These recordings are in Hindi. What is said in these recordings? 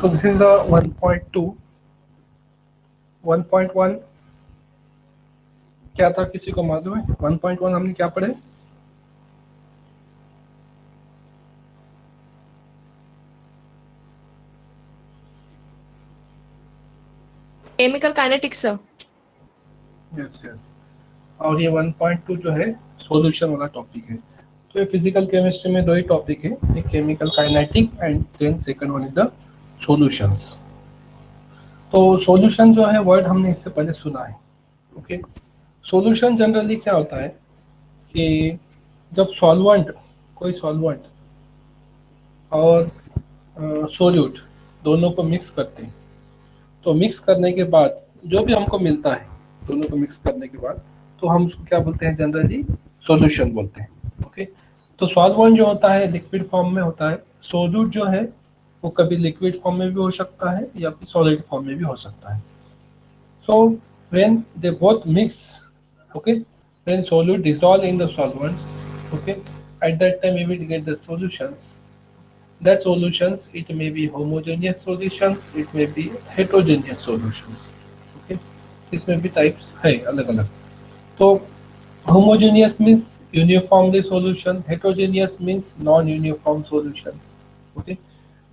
So this is the 1.2. 1.1 क्या था, किसी को मालूम है? 1.1 हमने क्या पढ़े? Chemical kinetics sir. Yes yes. और ये 1.2 जो है सॉल्यूशन वाला टॉपिक है। तो ये फिजिकल केमिस्ट्री में दो ही टॉपिक है, एक chemical kinetic and then second one is the solutions. तो सॉल्यूशन जो है वर्ड हमने इससे पहले सुना है। ओके, सॉल्यूशन जनरली क्या होता है कि जब सॉल्वेंट, कोई सॉल्वेंट और सोल्यूट दोनों को मिक्स करते हैं, तो मिक्स करने के बाद जो भी हमको मिलता है, दोनों को मिक्स करने के बाद, तो हम उसको क्या बोलते हैं? जनरली सॉल्यूशन बोलते हैं। ओके, तो सॉल्वेंट जो होता है लिक्विड फॉर्म में होता है, सोल्यूट जो है वो कभी लिक्विड फॉर्म में भी हो सकता है या फिर सॉलिड फॉर्म में भी हो सकता है। So when they both mix, okay, when solute dissolve in the solvents, okay, at that time we will get the solutions. That solutions, it may be homogeneous solutions, it may be heterogeneous solutions. Okay, इसमें भी टाइप्स है अलग अलग। तो homogeneous means uniformly solution, heterogeneous means non uniform solutions. Okay,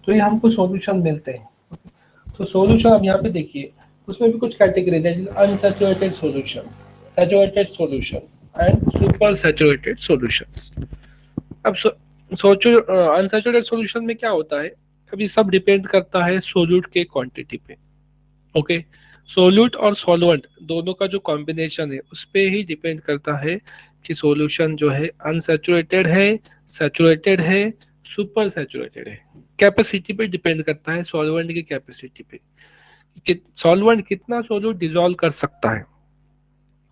तो ये हमको solution मिलते हैं। okay? तो solution अब यहाँ पे देखिए, उसमें भी कुछ कैटेगरी है, unsaturated solutions, saturated solutions and super saturated solutions. अब सोचो अनसैचुरेटेड सॉल्यूशन में क्या होता है, अभी सब डिपेंड करता है सोल्यूट के क्वांटिटी पे। ओके, सोल्यूट और सॉल्वेंट दोनों का जो कॉम्बिनेशन है उस पे ही डिपेंड करता है कि सॉल्यूशन जो है अनसैचुरेटेड है, सैचुरेटेड है, सुपर सैचुरेटेड है। कैपेसिटी पे डिपेंड करता है, सॉल्वेंट की कैपेसिटी पे कि सॉल्वेंट कितना सोल्यूट डिसॉल्व कर सकता है,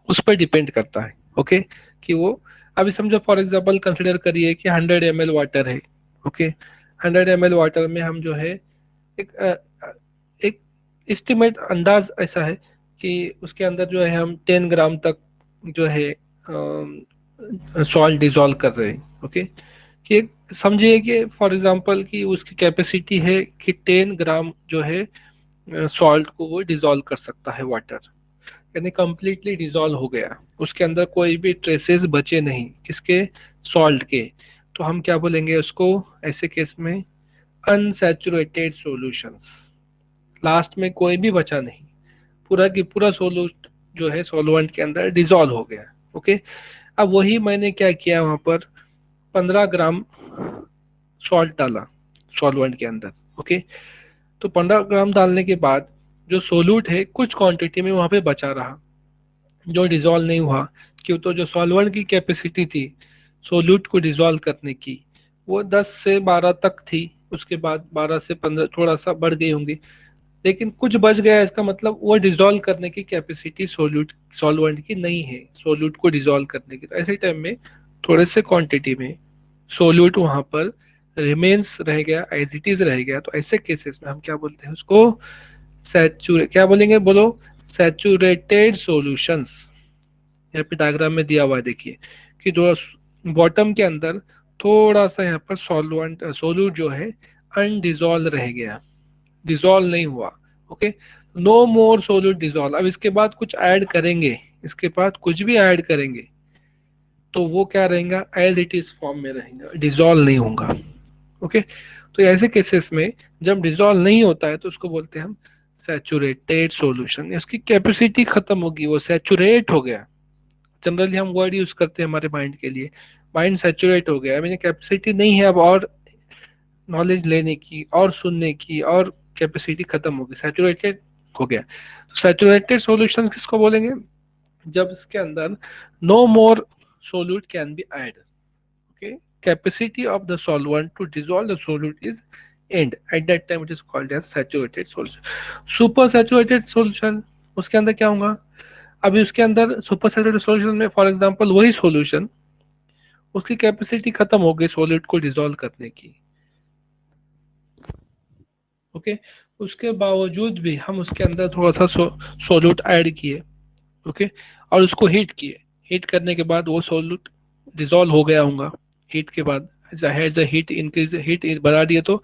उस पर डिपेंड करता है। ओके, कि वो अभी समझो फॉर एग्जांपल कंसिडर करिए कि 100 ml वाटर है। ओके, 100 ml वाटर में हम जो है एक एक एस्टिमेट अंदाज ऐसा है कि उसके अंदर जो है हम 10 ग्राम तक जो है सॉल्ट डिसॉल्व कर रहे हैं। ओके, कि समझिए कि फॉर एग्जांपल कि उसकी कैपेसिटी है कि 10 ग्राम जो है सॉल्ट को वो डिसॉल्व कर सकता है वाटर, यानी कंप्लीटली डिसॉल्व हो गया, उसके अंदर कोई भी ट्रेसेस बचे नहीं, किसके? सॉल्ट के। तो हम क्या बोलेंगे उसको ऐसे केस में? Unsaturated solutions. लास्ट में कोई भी बचा नहीं, पूरा की पूरा सोल्यूट जो है सॉल्वेंट के अंदर डिसॉल्व हो गया। ओके, अब वही मैंने क्या किया, वहां पर 15 ग्राम सॉल्ट डाला सॉल्वेंट के अंदर। ओके, तो 15 ग्राम डालने के बाद जो सोल्यूट है कुछ क्वांटिटी में वहां पे बचा रहा, जो डिसॉल्व नहीं हुआ। क्यों? तो जो सॉल्वेंट की कैपेसिटी थी सोल्यूट को डिसॉल्व करने की, वो 10 से 12 तक थी, उसके बाद 12 से 15 थोड़ा सा बढ़ गई होंगी, लेकिन कुछ बच गया। इसका मतलब वो डिसॉल्व करने की कैपेसिटी सोल्यूट सॉल्वेंट की नहीं है, सोल्यूट को डिसॉल्व करने की। तो ऐसे टाइम में थोड़े से क्वांटिटी में सोल्यूट वहां पर रिमेन्स रह गया, एज इट इज रह गया, तो ऐसे केसेस में हम क्या बोलते हैं उसको? क्या बोलेंगे, बोलो? Saturated solutions. यहाँ पे डायग्राम में दिया हुआ है, देखिए कि जो बॉटम के अंदर थोड़ा सा यहाँ पर सॉल्वेंट सोल्यूट जो है अनडिजॉल्व रह गया, डिजॉल्व नहीं हुआ। Okay, no more solute dissolve. अब इसके बाद कुछ ऐड करेंगे, इसके बाद कुछ भी ऐड करेंगे तो वो क्या रहेगा? एज इट इज फॉर्म में रहेगा, डिजॉल्व नहीं होगा। ओके, तो ऐसे केसेस में जब डिजॉल्व नहीं होता है तो उसको बोलते हैं हम सैचुरेटेड सॉल्यूशन। उसकी कैपेसिटी खत्म होगी, वो सैचुरेट हो गया। जनरली हम वर्ड यूज करते हैं हमारे माइंड के लिए, माइंड सैचुरेट हो गया, मैंने कैपेसिटी नहीं है अब और नॉलेज लेने की और सुनने की, और कैपेसिटी खत्म हो गई, सैचुरेटेड हो गया। सैचुरेटेड सॉल्यूशन किसको बोलेंगे? जब इसके अंदर no more solute can be add. Okay, capacity of the solvent to dissolve the solute is end, at that time it is called as saturated solution. Super saturated solution, उसके अंदर क्या होगा? अभी उसके अंदर सुपर सैचुरेटेड सॉल्यूशन में फॉर एग्जांपल वही सॉल्यूशन, उसकी कैपेसिटी खत्म हो गई सॉलिड को डिसॉल्व करने की। ओके, उसके बावजूद भी हम उसके अंदर थोड़ा सा सोल्यूट ऐड किए। ओके, और उसको हीट किए, हीट करने के बाद वो सोल्यूट डिसॉल्व हो गया होगा। हीट के बाद एज हीट इंक्रीज, हीट बढ़ा दिए तो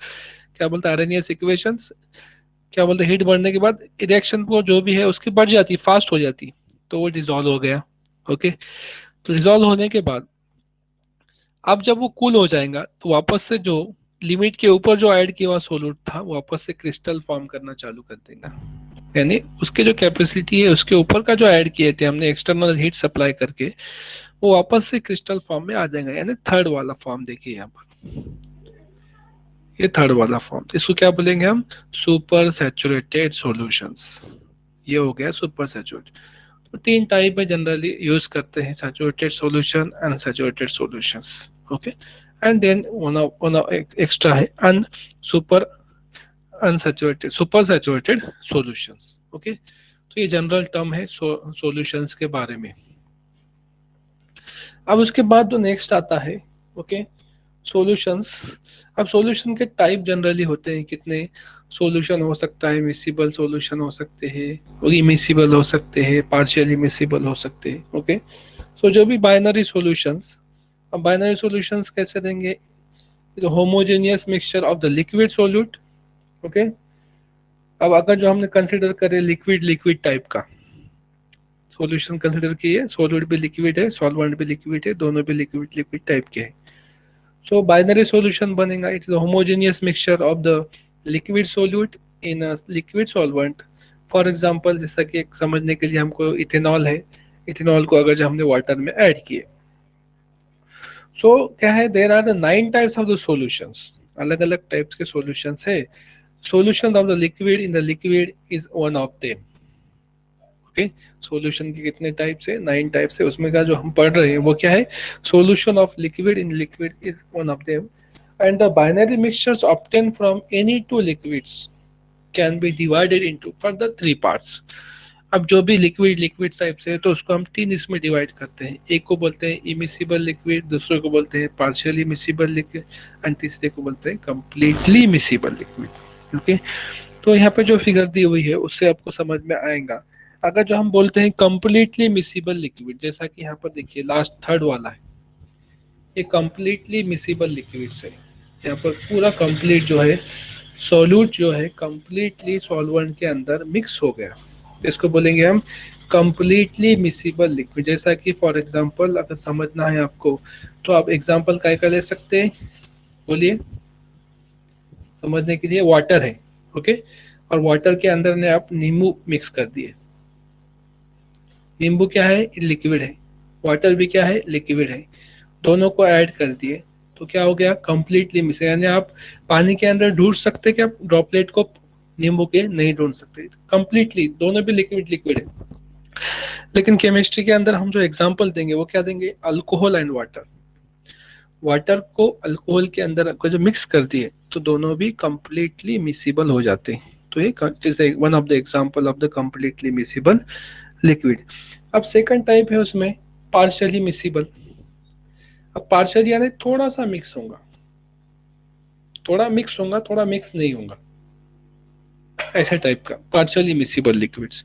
क्या बोलते हैं आरएनएस इक्वेशंस, क्या बोलते हैं हीट बढ़ने के बाद रिएक्शन को जो भी है उसकी बढ़ जाती, फास्ट हो जाती, तो वो डिजोल्व हो गया। ओके, तो डिजोल्व होने के बाद अब जब वो कूल हो जाएगा तो वापस से जो लिमिट के ऊपर जो ऐड किया हुआ सोलूट था वो वापस से क्रिस्टल फॉर्म करना चालू कर देगा। यानी उसके जो कैपेसिटी है उसके ऊपर का जो ऐड किए थे हमने एक्सटर्नल हीट सप्लाई करके, वो वापस से क्रिस्टल फॉर्म में आ जाएगा। यानी थर्ड वाला फॉर्म देखिए यहाँ पर, ये थर्ड वाला फॉर्म, इसको क्या बोलेंगे हम, सुपर सैचुरेटेड सॉल्यूशंस। ये हो गया सुपर सैचुरेटेड। तो तीन टाइप में जनरली यूज करते हैं, saturated solution, unsaturated solutions. Okay, and then one extra है अन super unsaturated super saturated solutions. Okay, तो ये जनरल टर्म है सॉल्यूशंस के बारे में। अब उसके बाद जो नेक्स्ट आता है, ओके, सॉल्यूशंस। अब सॉल्यूशन के टाइप जनरली होते हैं कितने, सॉल्यूशन हो सकता है मिसिबल सॉल्यूशन हो सकते हैं, और इमिसिबल हो सकते हैं, पार्शियली मिसिबल हो सकते हैं। ओके, सो जो भी बाइनरी सॉल्यूशंस, अब बाइनरी सॉल्यूशंस कैसे देंगे, homogeneous mixture of the liquid solute. Okay, अब अगर जो हमने कंसिडर करे लिक्विड लिक्विड टाइप का सॉल्यूशन कंसिडर किए, सॉल्यूट भी लिक्विड है, सॉल्वेंट भी लिक्विड है, दोनों भी लिक्विड लिक्विड टाइप के हैं। So binary solution बनेगा, it is a homogeneous mixture of the liquid solute in a liquid solvent. For example, जैसा कि एक समझने के लिए हमको इथेनॉल है, इथेनॉल को अगर जो हमने वाटर में ऐड किए, सो क्या है, there are the 9 types of the solutions, अलग अलग टाइप्स के सॉल्यूशंस है। Solution of the liquid in the liquid is one of them. Okay, solution के कितने टाइप्स है, 9 टाइप्स है, उसमें का जो हम पढ़ रहे हैं वो क्या है, solution of liquid in liquid is one of them, and the binary mixtures obtained from any two liquids can be divided into further three parts. अब जो भी लिक्विड लिक्विड टाइप से है तो उसको हम तीन इसमें डिवाइड करते हैं, एक को बोलते हैं इमिसिबल लिक्विड, दूसरे को बोलते हैं पार्शियली मिसिबल लिक्विड, एंड तीसरे को बोलते हैं कंप्लीटली मिसिबल लिक्विड। ओके, तो यहाँ पे जो फिगर दी हुई है उससे आपको समझ में आएगा। अगर जो हम बोलते हैं कंप्लीटली मिसिबल लिक्विड, जैसा कि यहाँ पर देखिए लास्ट थर्ड वाला है, ये कंप्लीटली मिसिबल लिक्विड्स है, यहाँ पर पूरा कंप्लीट जो है सॉल्यूट जो है कंप्लीटली सॉल्वेंट के अंदर मिक्स हो गया, तो इसको बोलेंगे हम कंप्लीटली मिसिबल लिक्विड। जैसा कि फॉर एग्जांपल अगर समझना है आपको तो आप एग्जांपल क्या ले सकते हैं, बोलिए, समझने के लिए वाटर है, ओके, और वाटर के अंदर ने आप नींबू मिक्स कर दिए, नींबू क्या है, लिक्विड है, वाटर भी क्या है, लिक्विड है, दोनों को ऐड कर दिए तो क्या हो गया, कंप्लीटली मिक्स। यानी आप पानी के अंदर ढूंढ सकते क्या ड्रॉपलेट को, नींबू के नहीं ढूंढ सकते, कंप्लीटली दोनों भी लिक्विड लिक्विड है। लेकिन केमिस्ट्री के अंदर हम जो एग्जांपल देंगे वो क्या देंगे, अल्कोहल एंड वाटर, वाटर को अल्कोहल के अंदर आपको जो मिक्स कर दिए तो दोनों भी कंप्लीटली मिसिबल हो जाते हैं। तो ये one of the example of the completely miscible liquid. अब सेकंड टाइप है उसमें पार्शियली मिसिबल। अब पार्शियल यानी थोड़ा सा मिक्स होगा, थोड़ा मिक्स होगा, थोड़ा मिक्स नहीं होगा, ऐसे टाइप का पार्शियली मिसिबल लिक्विड्स।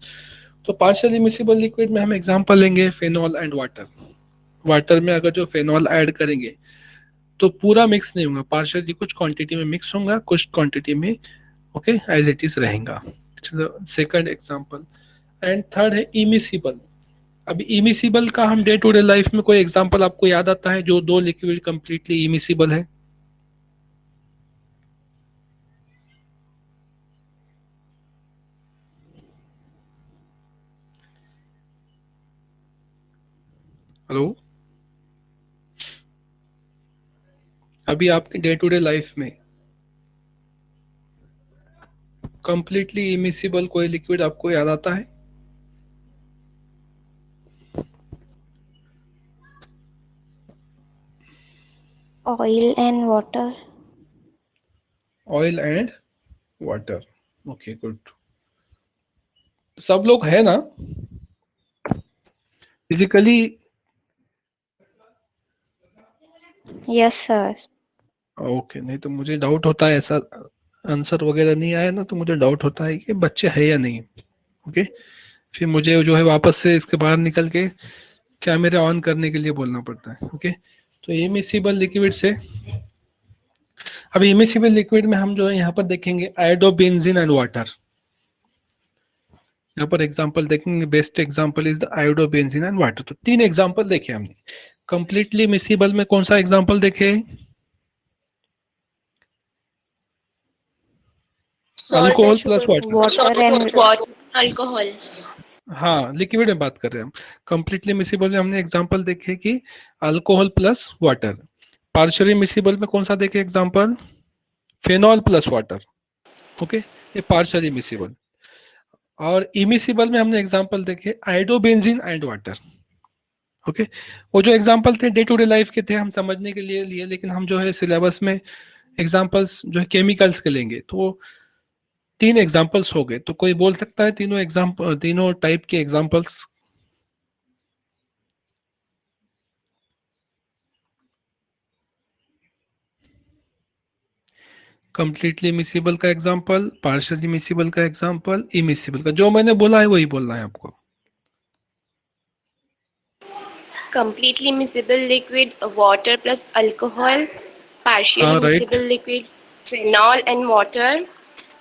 तो पार्शियली मिसिबल लिक्विड में हम एग्जांपल लेंगे फेनॉल एंड वाटर। वाटर में अगर जो फेनॉल ऐड करेंगे तो पूरा मिक्स नहीं होगा, पार्शियली कुछ क्वांटिटी में मिक्स होगा, कुछ क्वांटिटी में ओके एज इट इज रहेगा। Second example. एंड थर्ड है इमिसिबल। अभी इमिसिबल का हम डे टू डे लाइफ में कोई एग्जांपल आपको याद आता है जो दो लिक्विड कंप्लीटली इमिसिबल है? हेलो, अभी आपके डे टू डे लाइफ में कंप्लीटली इमिसिबल कोई लिक्विड आपको याद आता है? Oil and water. Oil and water, okay good. सब लोग है ना फिजिकली? Yes, sir. ओके, नहीं तो मुझे डाउट होता है, ऐसा आंसर वगैरह नहीं आया ना तो मुझे डाउट होता है कि बच्चे है या नहीं। ओके, फिर मुझे जो है वापस से इसके बाहर निकल के कैमरे ऑन करने के लिए बोलना पड़ता है। ओके, तो इमिसिबल लिक्विड से अब इमिसिबल लिक्विड में हम जो है यहाँ पर देखेंगे आयोडोबेंजीन एंड वाटर। यहाँ पर एग्जांपल देखेंगे, best example is the iodobenzene and water. तो 3 एग्जांपल देखे हमने। कंप्लीटली मिसिबल में कौन सा एग्जांपल देखे? Salt alcohol and plus sugar. Water. Water and Water. Alcohol. हाँ, लिक्विड में बात कर रहे हैं हम। कंप्लीटली मिसिबल में हमने एग्जांपल देखे कि alcohol plus water. Partially miscible में कौन सा देखे example? Phenol plus water. Okay, ये पार्शियली मिसिबल। और इमिसिबल में हमने एग्जांपल देखे आयोडोबेंजीन एंड वाटर। ओके, वो जो एग्जांपल थे डे टू डे लाइफ के थे, हम समझने के लिए, लेकिन हम जो है सिलेबस में एग्जांपल्स जो है केमिकल्स के लेंगे, तो 3 एग्जांपल्स हो गए। तो कोई बोल सकता है तीनों एग्जांपल, तीनों टाइप के एग्जांपल्स? कंप्लीटली मिसिबल का एग्जांपल, पार्शियली मिसिबल का एग्जांपल, इमिसिबल का। जो मैंने बोला है वही बोलना है आपको। Completely miscible liquid, water plus alcohol. Partially हाँ, right miscible liquid, phenol and water.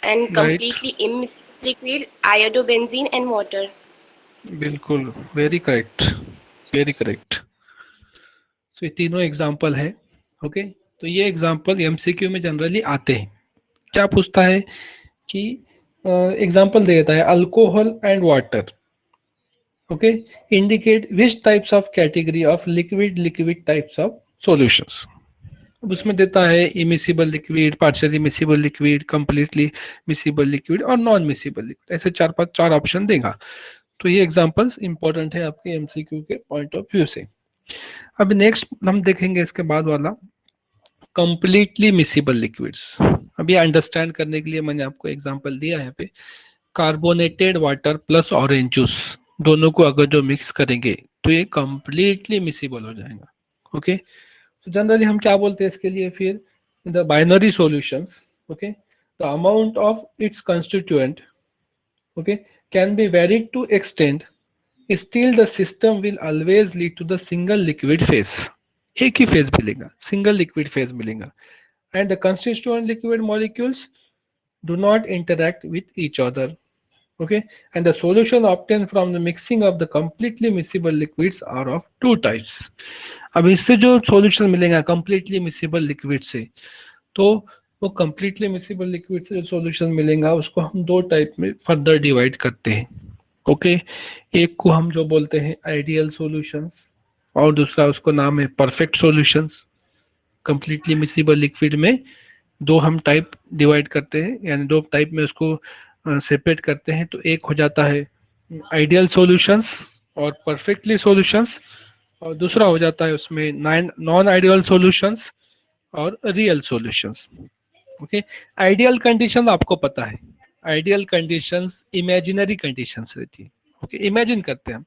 And right, completely immiscible liquid, iodobenzene and water. बिल्कुल, वेरी करेक्ट, वेरी करेक्ट। तो ये तीनों एग्जांपल है। ओके, तो ये एग्जांपल एमसीक्यू में जनरली आते हैं। क्या पूछता है कि एग्जांपल दे देता है alcohol and water. Okay, indicate which types of category of liquid liquid types of solutions. अब उसमें देता है immiscible liquid, partially miscible liquid, completely miscible liquid और नॉन मिसिबल लिक्विड, ऐसे 4 ऑप्शन देगा। तो ये एग्जांपल्स इंपॉर्टेंट है आपके एमसीक्यू के पॉइंट ऑफ व्यू से। अब नेक्स्ट हम देखेंगे इसके बाद वाला कंप्लीटली मिसिबल लिक्विड्स। अब ये अंडरस्टैंड करने के लिए मैंने आपको एग्जांपल दिया है यहाँ पे। Carbonated water plus orange juice, दोनों को अगर जो मिक्स करेंगे तो ये कंप्लीटली मिसिबल हो जाएगा। ओके, तो जनरली हम क्या बोलते हैं इसके लिए फिर? The binary solutions, okay, the amount of its constituent, okay, can be varied to extent, still the system will always lead to the single liquid phase. एक ही फेज मिलेगा, सिंगल लिक्विड फेज मिलेगा। And the constituent liquid molecules do not interact with each other. Okay, and the solution obtained from the mixing of the completely miscible liquids are of 2 types. अब इससे जो सॉल्यूशन मिलेगा कंप्लीटली मिसिबल लिक्विड से, तो वो कंप्लीटली मिसिबल लिक्विड से जो सॉल्यूशन मिलेगा उसको हम 2 टाइप में फर्दर डिवाइड करते हैं। ओके, एक को हम जो बोलते हैं आइडियल सॉल्यूशंस और दूसरा उसको नाम है perfect solutions. Completely miscible liquid में 2 हम टाइप डिवाइड करते हैं, यानी 2 टाइप में उसको सेपरेट करते हैं। तो एक हो जाता है आइडियल सॉल्यूशंस और परफेक्टली सॉल्यूशंस, और दूसरा हो जाता है उसमें नॉन आइडियल सॉल्यूशंस और real solutions. Okay, ideal condition आपको पता है, आइडियल कंडीशंस इमेजिनरी कंडीशंस रहती है। ओके, इमेजिन करते हैं हम,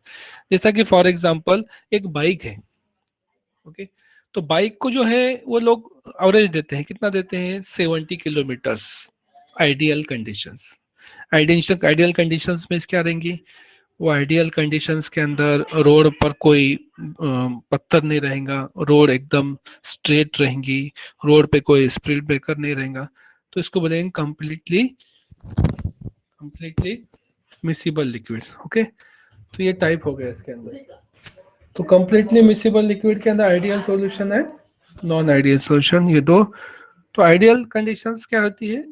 जैसा कि फॉर एग्जांपल एक बाइक है। ओके, तो बाइक को जो है वो लोग एवरेज देते हैं, कितना देते हैं? 70 kilometres ideal conditions. Ideal conditions में क्या रहेंगी? वो आइडियल कंडीशंस के अंदर रोड पर कोई पत्थर नहीं रहेगा, रोड एकदम स्ट्रेट रहेंगी, रोड पे कोई स्पीड ब्रेकर नहीं रहेगा। तो इसको बोलेंगे कंप्लीटली मिसिबल लिक्विड्स। ओके, तो ये टाइप हो गया इसके अंदर। तो कंप्लीटली मिसिबल लिक्विड के अंदर आइडियल सॉल्यूशन है, नॉन आइडियल सॉल्यूशन, ये 2। तो आइडियल कंडीशंस क्या होती है?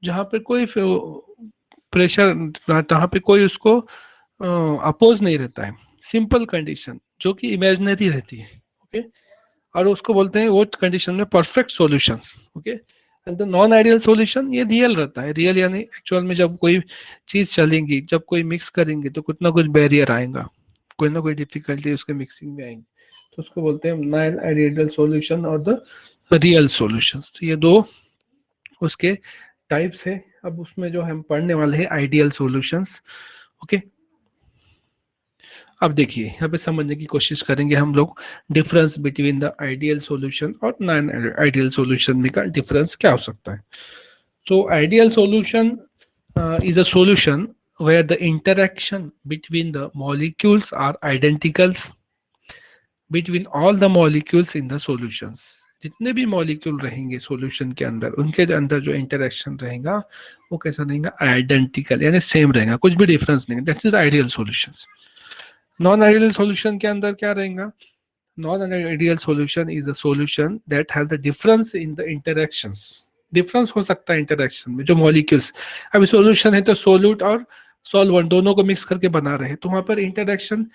जहाँ पे कोई प्रेशर, जहाँ पे कोई उसको अपोज नहीं रहता है, सिंपल कंडीशन जो कि इमेजिनरी रहती है। ओके, और उसको बोलते हैं वो कंडीशन में perfect solution. Okay, and the non ideal solution ये रियल रहता है। रियल यानी एक्चुअल में जब कोई चीज चलेंगी, जब कोई मिक्स करेंगे तो कुछ ना कुछ बैरियर आएगा, कोई ना कोई डिफिकल्टी उसके मिक्सिंग में आएंगी, तो उसको बोलते हैं नॉन आइडियल सॉल्यूशन और द रियल सॉल्यूशन। तो ये 2 उसके टाइप्स है। अब उसमें जो हम पढ़ने वाले हैं आइडियल सॉल्यूशंस। ओके, अब देखिए यहाँ पे समझने की कोशिश करेंगे हम लोग difference between the ideal solution और नॉन आइडियल सॉल्यूशन में का डिफरेंस क्या हो सकता है। तो ideal solution is a solution where the interaction between the molecules are identical between all the molecules in the solutions. जितने भी मॉलिक्यूल रहेंगे सॉल्यूशन के अंदर, उनके अंदर जो इंटरेक्शन रहेगा वो कैसा रहेगा, आइडेंटिकल, यानी सेम रहेगा, कुछ भी डिफरेंस नहीं। That is ideal solutions. Non ideal solution के अंदर क्या रहेगा, non ideal solution is a solution that has the difference in the interactions. Difference हो सकता है इंटरेक्शन में, जो मॉलिक्यूल्स, अभी सॉल्यूशन है तो सोल्यूट और सॉल्वेंट दोनों को मिक्स करके बना रहे हैं, तो वहां पर इंटरेक्शन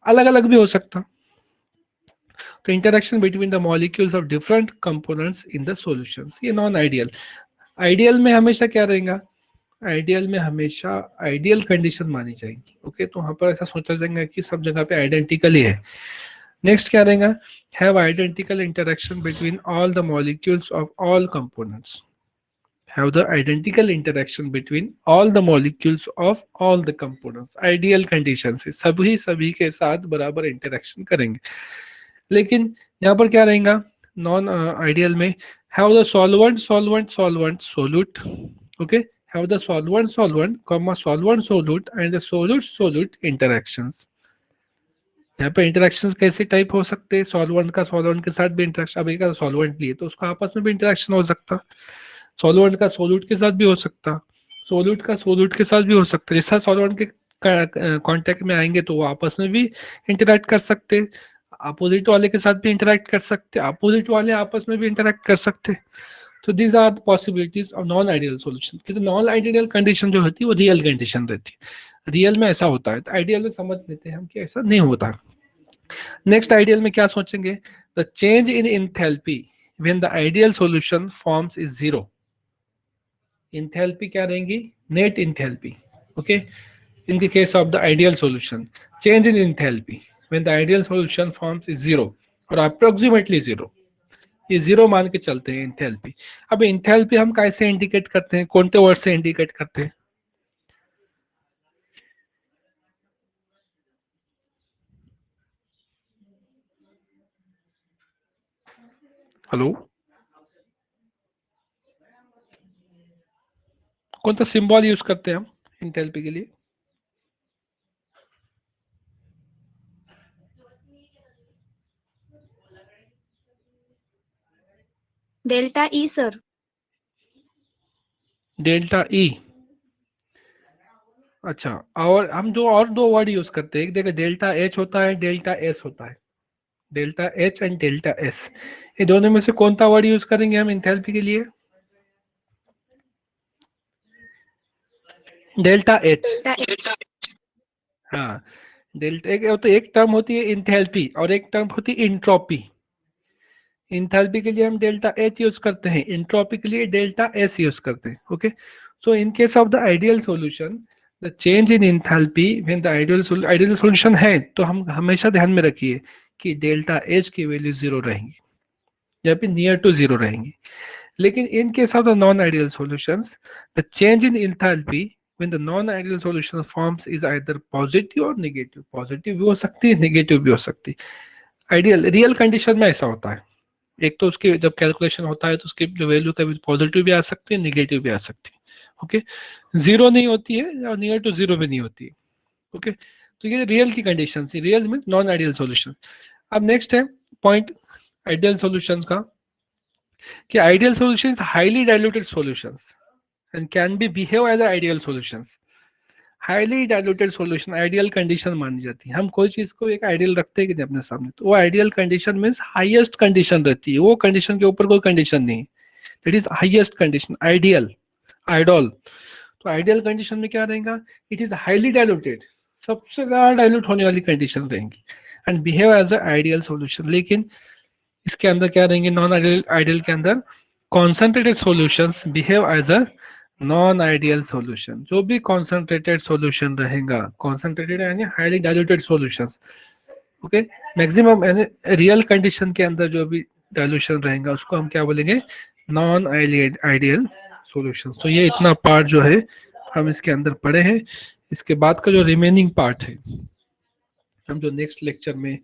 अलग अलग भी हो सकता। तो interaction between the molecules of different components in the solutions, ये नॉन आइडियल। आइडियल में हमेशा क्या रहेगा, आइडियल में हमेशा आइडियल कंडीशन मानी जाएगी। ओके, तो वहां पर ऐसा सोचा जाएगा कि सब जगह पे आइडेंटिकल ही है। नेक्स्ट क्या रहेगा, have identical interaction between all the molecules of all components, have the identical interaction between all the molecules of all the components। Ideal condition से सभी के साथ बराबर इंटरेक्शन करेंगे। लेकिन यहाँ पर क्या रहेगा, नॉन आइडियल में have the solvent solute, okay, have the solvent solute and the solute interactions। यहाँ पे इंटरेक्शंस कैसे टाइप हो सकते हैं, सॉल्वेंट का सॉल्वेंट के साथ भी इंटरेक्शन, अब एक सॉल्वेंट लिए तो उसका आपस में भी इंटरेक्शन हो सकता, सॉल्वेंट का सोल्यूट के साथ भी हो सकता, सोल्यूट का सोल्यूट के साथ भी हो सकता। जैसा सॉल्वेंट के कांटेक्ट में आएंगे तो वो आपस में भी इंटरेक्ट कर सकते, अपोजिट वाले के साथ भी इंटरेक्ट कर सकते, अपोजिट वाले आपस में भी इंटरेक्ट कर सकते। तो these are possibilities of non ideal solution. क्योंकि नॉन आइडियल कंडीशन जो होती है वो रियल कंडीशन रहती है, रियल में ऐसा होता है, तो आइडियल में समझ लेते हैं हम कि ऐसा नहीं होता। नेक्स्ट आइडियल में क्या सोचेंगे, the change in enthalpy when the ideal solution forms is zero. Enthalpy क्या रहेंगी, net enthalpy. Okay, in the case of the ideal solution, change in enthalpy when the ideal solution forms is zero और अप्रोक्सीमेटली जीरो, ये जीरो मान के चलते हैं इंथैल्पी। अब इंथैल्पी हम कैसे इंडिकेट करते हैं, कौन से वर्ड से इंडिकेट करते हैं, हेलो, कौन सा सिंबल यूज करते हैं हम इंथैल्पी के लिए, delta E sir. Delta E. अच्छा, और हम जो और दो वर्ड यूज करते हैं, एक देखिए डेल्टा एच होता है, डेल्टा एस होता है, delta H and delta S, ये दोनों में से कौन सा वर्ड यूज करेंगे हम इंथैल्पी के लिए, डेल्टा एच। हाँ, डेल्टा एक टर्म होती है इंथैल्पी और एक टर्म होती है इंट्रोपी। इंथैल्पी के लिए हम डेल्टा एच यूज करते हैं, इंट्रोपी के लिए डेल्टा एस यूज करते हैं। Okay, so in case of the ideal solution, the change in enthalpy when the ideal solution है तो हम हमेशा ध्यान में रखिए कि डेल्टा एच की वैल्यू जीरो रहेंगी या फिर नियर टू जीरो रहेंगी। लेकिन in case of the non ideal solutions, the change in enthalpy when the non-ideal solution forms is either positive or negative, positive भी हो सकती है, नेगेटिव भी हो सकती है। आइडियल रियल कंडीशन में ऐसा होता है, एक तो उसके जब कैलकुलेशन होता है तो उसकी जो वैल्यू कभी पॉजिटिव भी आ सकती है, नेगेटिव भी आ सकती है। ओके, जीरो नहीं होती है और नियर टू जीरो भी नहीं होती है। ओके, तो ये रियल की कंडीशन थी, real means non ideal solution. अब नेक्स्ट है पॉइंट आइडियल सॉल्यूशंस का, कि ideal solution highly diluted solutions and can be behave as ideal solutions। Highly diluted solution ideal condition मानी जाती है। हम कोई चीज को एक आइडियल रखते हैं कि नहीं अपने सामने, तो वो ideal condition means highest condition रहती है, वो कंडीशन के ऊपर कोई कंडीशन नहीं, that is highest condition, ideal, ideal. तो आइडियल कंडीशन में क्या रहेगा, इट इज हाईली डाइल्यूटेड, सबसे ज्यादा डाइल्यूट होने वाली कंडीशन रहेंगी, and behave as a ideal solution. लेकिन इसके अंदर क्या रहेंगे, नॉन आइडियल आइडियल के अंदर concentrated solutions behave as a non ideal solution. जो भी कॉन्सेंट्रेटेड सॉल्यूशन रहेगा, कॉन्सेंट्रेटेड यानी highly diluted solutions, okay, maximum यानी रियल कंडीशन के अंदर जो भी डाइल्यूशन रहेगा उसको हम क्या बोलेंगे, नॉन आइडियल सॉल्यूशंस। तो ये इतना पार्ट जो है हम इसके अंदर पढ़े हैं। इसके बाद का जो रिमेनिंग पार्ट है हम जो नेक्स्ट लेक्चर में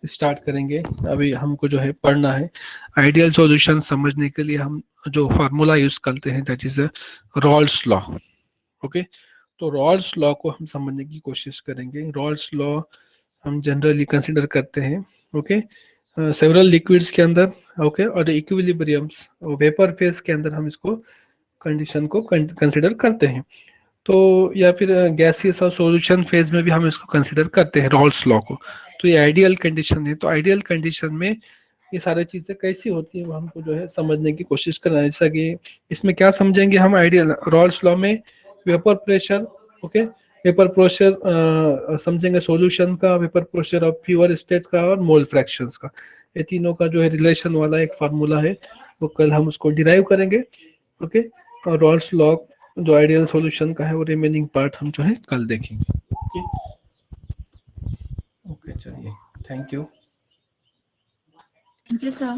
स्टार्ट करेंगे। अभी हमको जो है पढ़ना है आइडियल सॉल्यूशन समझने के लिए हम जो फार्मूला यूज करते हैं that is Rawls law. Okay, तो रॉल्स लॉ को हम समझने की कोशिश करेंगे। रॉल्स लॉ हम जनरली कंसिडर करते हैं, ओके, सेवरल लिक्विड्स के अंदर, ओके, और इक्विलिब्रियम्स वेपर फेज के अंदर हम इसको कंडीशन को कंसिडर करते हैं। तो या फिर गैसियस और सॉल्यूशन फेज में भी हम इसको कंसिडर करते हैं रॉल्स लॉ को। तो ये आइडियल कंडीशन है। तो आइडियल कंडीशन में ये सारी चीजें कैसी होती है वो हमको जो है समझने की कोशिश करना है। जैसा कि इसमें क्या समझेंगे हम आइडियल रॉल्स लॉ में, vapour pressure, okay, vapour pressure समझेंगे, सॉल्यूशन का vapour pressure of pure state का और मोल फ्रैक्शंस का, ये तीनों का जो है रिलेशन वाला एक फार्मूला है, वो कल हम उसको डिराइव करेंगे, ओके। और रॉल्स लॉ जो आइडियल सॉल्यूशन का है वो रिमेनिंग पार्ट हम जो है कल देखेंगे, ओके। ओके चलिए, thank you. Thank you, sir.